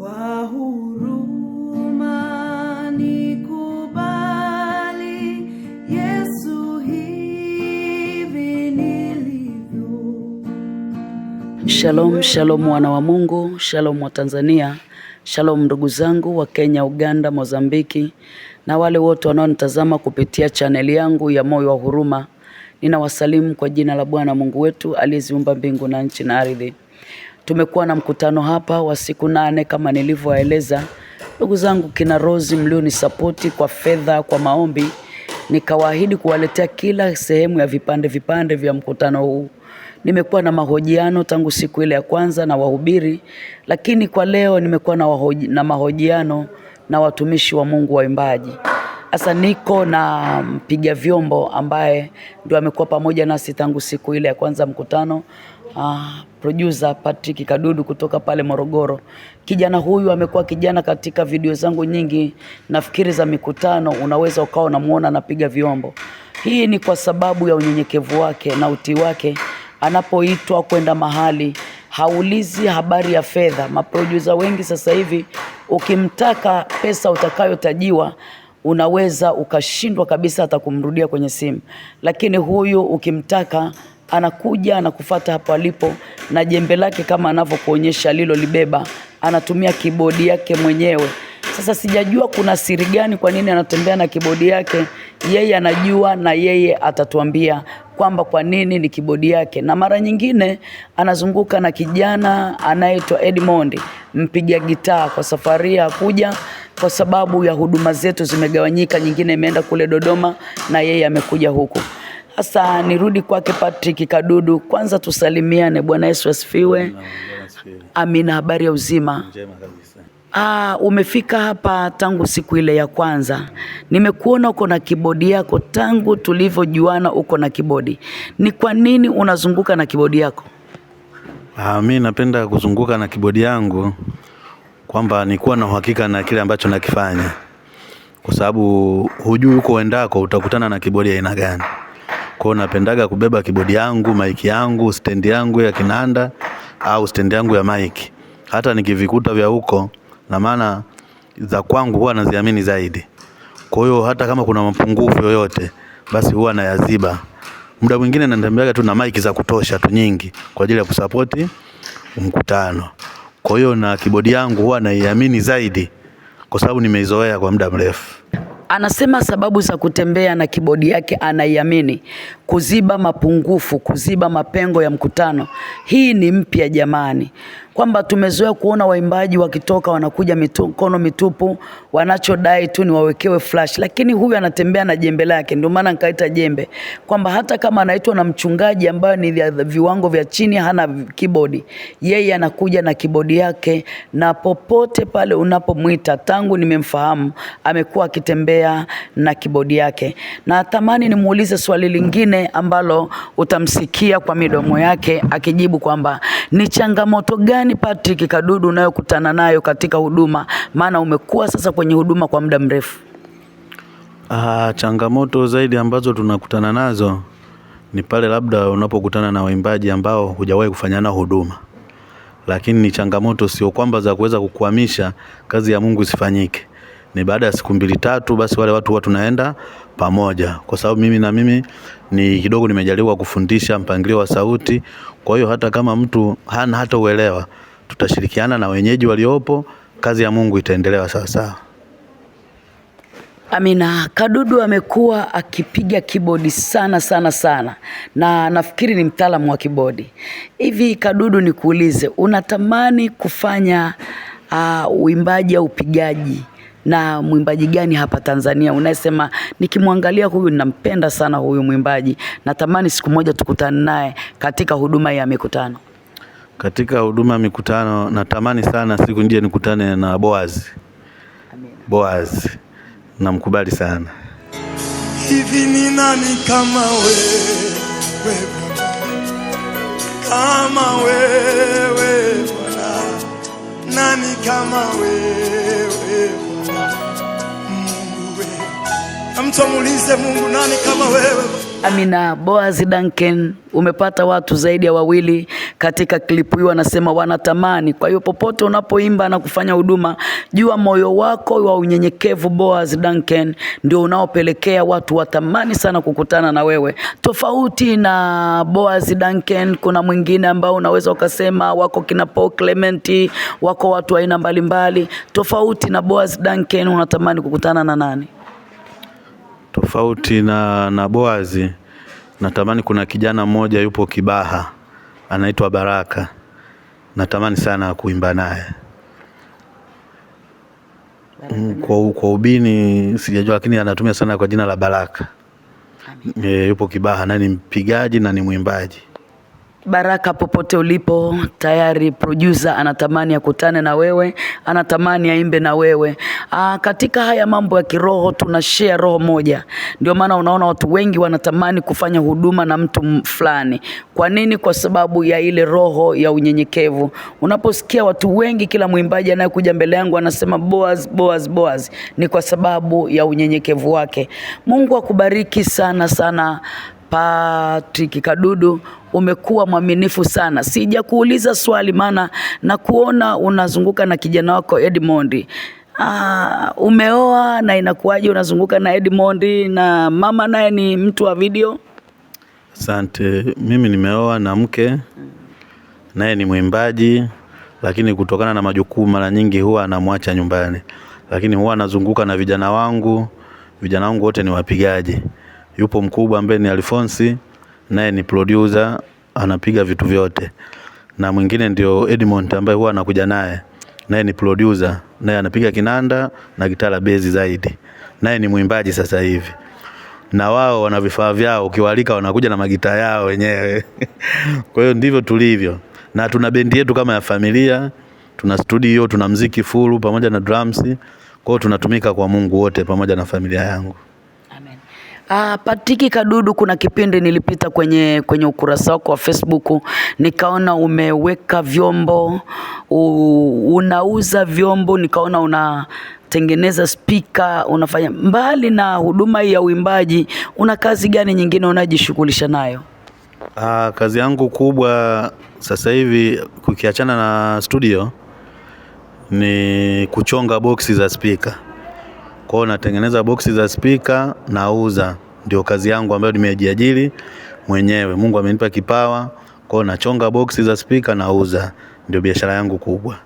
Kwa huruma nikubali, Yesu, hivi nilivyo. Shalom, shalom wana wa Mungu, shalom wa Tanzania, shalom ndugu zangu wa Kenya, Uganda, Mozambiki na wale wote wanaonitazama kupitia chaneli yangu ya Moyo wa Huruma. Ninawasalimu kwa jina la Bwana Mungu wetu aliyeziumba mbingu na nchi na ardhi. Tumekuwa na mkutano hapa wa siku 8 kama nilivyoeleza. Ndugu zangu kina Rose mlionisapoti kwa fedha, kwa maombi, nikawaahidi kuwaletea kila sehemu ya vipande vya mkutano huu. Nimekuwa na mahojiano tangu siku ile ya kwanza na wahubiri, lakini kwa leo nimekuwa na mahojiano na watumishi wa Mungu waimbaji. Sasa niko na mpiga vyombo ambaye ndio amekuwa pamoja nasi tangu siku ile ya kwanza mkutano, producer Patrick Kadudu kutoka pale Morogoro. Kijana huyu amekuwa kijana katika video zangu nyingi, nafikiri za mikutano, unaweza ukawa unamuona anapiga vyombo. Hii ni kwa sababu ya unyenyekevu wake na utii wake. Anapoitwa kwenda mahali haulizi habari ya fedha. Maproducer wengi sasa hivi ukimtaka pesa utakayotajiwa unaweza ukashindwa kabisa hata kumrudia kwenye simu, lakini huyu ukimtaka anakuja anakufuata hapo alipo na jembe lake kama anavyokuonyesha alilolibeba, anatumia kibodi yake mwenyewe. Sasa sijajua kuna siri gani kwa nini anatembea na kibodi yake. Yeye anajua na yeye atatuambia kwamba kwa nini ni kibodi yake. Na mara nyingine anazunguka na kijana anaitwa Edmond, mpiga gitaa. Kwa safari ya kuja kwa sababu ya huduma zetu zimegawanyika, nyingine imeenda kule Dodoma na yeye amekuja huku. Sasa nirudi kwake Patrick Kadudu. Kwanza tusalimiane. Bwana Yesu asifiwe. Amina. Habari ya uzima? Njema kabisa. Umefika hapa tangu siku ile ya kwanza. Nimekuona uko na kibodi yako tangu tulivyojuana, uko na kibodi. Ni kwa nini unazunguka na kibodi yako? Mimi napenda kuzunguka na kibodi yangu kwamba nikuwa na uhakika na kile ambacho nakifanya. Kwa sababu hujui uko endako utakutana na kibodi ya aina gani. Kwa hiyo napendaga kubeba kibodi yangu, mic yangu, stand yangu ya kinanda au stand yangu ya mic. Hata nikivikuta vya huko, na maana za kwangu huwa naziamini zaidi. Kwa hiyo hata kama kuna mapungufu yoyote, basi huwa nayaziba. Muda mwingine natembeaga tu na mic za kutosha tu nyingi kwa ajili ya kusupport mkutano. Kwa hiyo na kibodi yangu huwa naiamini zaidi kwa sababu nimeizoea kwa muda mrefu. Anasema sababu za kutembea na kibodi yake anaiamini, kuziba mapungufu, kuziba mapengo ya mkutano. Hii ni mpya jamani, kwamba tumezoea kuona waimbaji wakitoka wanakuja mikono mitupu, wanachodai tu ni wawekewe flash, lakini huyu anatembea na jembe lake. Ndio maana nikaita jembe, kwamba hata kama anaitwa na mchungaji ambaye ni viwango vya chini, hana kibodi, yeye anakuja na kibodi yake, na popote pale unapomuita, tangu nimemfahamu amekuwa akitembea na kibodi yake. Na tamani nimuulize swali lingine ambalo utamsikia kwa midomo yake akijibu kwamba ni changamoto gani Patrick Kadudu unayokutana nayo katika huduma, maana umekuwa sasa kwenye huduma kwa muda mrefu. Changamoto zaidi ambazo tunakutana nazo ni pale labda unapokutana na waimbaji ambao hujawahi kufanya nao huduma. Lakini ni changamoto sio kwamba za kuweza kukuhamisha kazi ya Mungu isifanyike. Ni baada ya siku 2-3 basi wale watu huwa tunaenda pamoja, kwa sababu mimi ni kidogo nimejaliwa kufundisha mpangilio wa sauti. Kwa hiyo hata kama mtu hana hata uelewa, tutashirikiana na wenyeji waliopo, kazi ya Mungu itaendelea sawa. Amina. Kadudu amekuwa akipiga kibodi sana na nafikiri ni mtaalamu wa kibodi. Hivi Kadudu, nikuulize, unatamani kufanya uimbaji au upigaji na mwimbaji gani hapa Tanzania unasema nikimwangalia huyu ninampenda sana huyu mwimbaji, natamani siku moja tukutane naye katika huduma ya mikutano? Katika huduma ya mikutano natamani sana siku nje nikutane na Boaz. Amina. Boaz namkubali sana. Hivi ni nani kama wewe kama wewe Bwana, nani kama wewe Mungu wewe? Amtamulize Mungu, nani kama wewe? Amina. Boaz Duncan, umepata watu zaidi ya 2 katika klipu hiyo wanasema wanatamani. Kwa hiyo popote unapoimba na kufanya huduma, jua moyo wako wa unyenyekevu Boaz Duncan ndio unaopelekea watu watamani sana kukutana na wewe. Tofauti na Boaz Duncan, kuna mwingine ambao unaweza ukasema wako kina Paul Clement, wako watu aina mbalimbali. Tofauti na Boaz Duncan, unatamani kukutana na nani? Tofauti na Boaz, natamani kuna kijana mmoja yupo Kibaha anaitwa Baraka. Natamani sana kuimba naye. Kwa ubini sijajua, lakini anatumia sana kwa jina la Baraka. Yupo Kibaha na ni mpigaji na ni mwimbaji. Baraka, popote ulipo, tayari producer anatamani akutane na wewe, anatamani aimbe na wewe. Katika haya mambo ya kiroho tunashare roho moja. Ndio maana unaona watu wengi wanatamani kufanya huduma na mtu fulani. Kwa nini? Kwa sababu ya ile roho ya unyenyekevu. Unaposikia watu wengi, kila mwimbaji anayekuja mbele yangu anasema Boaz, Boaz, Boaz, ni kwa sababu ya unyenyekevu wake. Mungu akubariki sana sana Patrick Kadudu, umekuwa mwaminifu sana. Sija kuuliza swali maana na kuona unazunguka na kijana wako Edmond. Umeoa na inakuwaje unazunguka na Edmond na mama naye ni mtu wa video? Asante. Mimi nimeoa na mke naye ni mwimbaji, lakini kutokana na majukumu mara nyingi huwa anamwacha nyumbani. Lakini huwa anazunguka na vijana wangu. Vijana wangu wote ni wapigaji. Yupo mkubwa ambaye ni Alphonse, naye ni producer, anapiga vitu vyote. Na mwingine ndio Edmond ambaye huwa anakuja naye ni producer, naye anapiga kinanda na gitara bezi zaidi. Naye ni mwimbaji sasa hivi. Na wao wana vifaa vyao, ukiwalika wanakuja na magitaa yao wenyewe. Kwa hiyo ndivyo tulivyo. Na tuna bendi yetu kama ya familia, tuna studio, tuna muziki full pamoja na drums. Kwa hiyo tunatumika kwa Mungu wote pamoja na familia yangu. Patrick Kadudu, kuna kipindi nilipita kwenye ukurasa wako wa Facebook, nikaona umeweka vyombo, unauza vyombo, nikaona unatengeneza speaker, unafanya mbali na huduma hii ya uimbaji, una kazi gani nyingine unajishughulisha nayo? Kazi yangu kubwa sasa hivi kukiachana na studio ni kuchonga boxi za speaker. Kwa hiyo natengeneza boxi za speaker nauza. Ndio kazi yangu ambayo nimejiajiri mwenyewe. Mungu amenipa kipawa. Kwa hiyo nachonga boxi za speaker nauza. Ndio biashara yangu kubwa.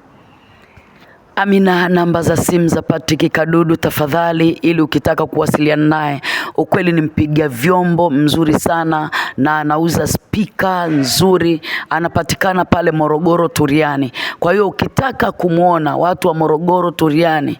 Amina, namba za simu za Patrick Kadudu tafadhali, ili ukitaka kuwasiliana naye. Ukweli ni mpiga vyombo mzuri sana na anauza speaker nzuri. Anapatikana pale Morogoro Turiani. Kwa hiyo ukitaka kumuona, watu wa Morogoro Turiani,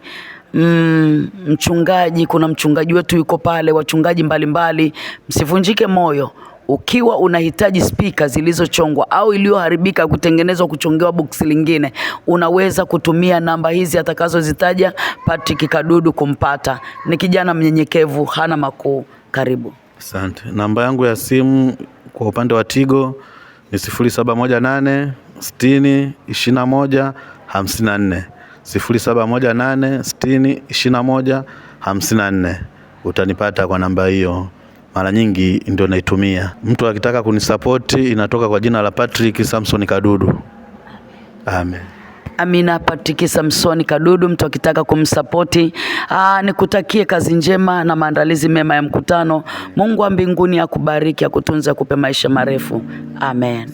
mchungaji, kuna mchungaji wetu yuko pale, wachungaji mbalimbali, msivunjike moyo. Ukiwa unahitaji speaker zilizochongwa au iliyoharibika kutengenezwa kuchongewa box lingine, unaweza kutumia namba hizi atakazozitaja Patrick Kadudu kumpata. Ni kijana mnyenyekevu, hana makuu. Karibu. Asante. Namba yangu ya simu kwa upande wa Tigo ni 0718 60 21 54. 0718 60 21 54. Utanipata kwa namba hiyo. Mara nyingi ndio naitumia. Mtu akitaka kunisapoti inatoka kwa jina la Patrick Samson Kadudu. Amen. Amina. Patrick Samson Kadudu, mtu akitaka kumsapoti. Nikutakie kazi njema na maandalizi mema ya mkutano. Mungu wa mbinguni akubariki, akutunze, akupe maisha marefu. Amen.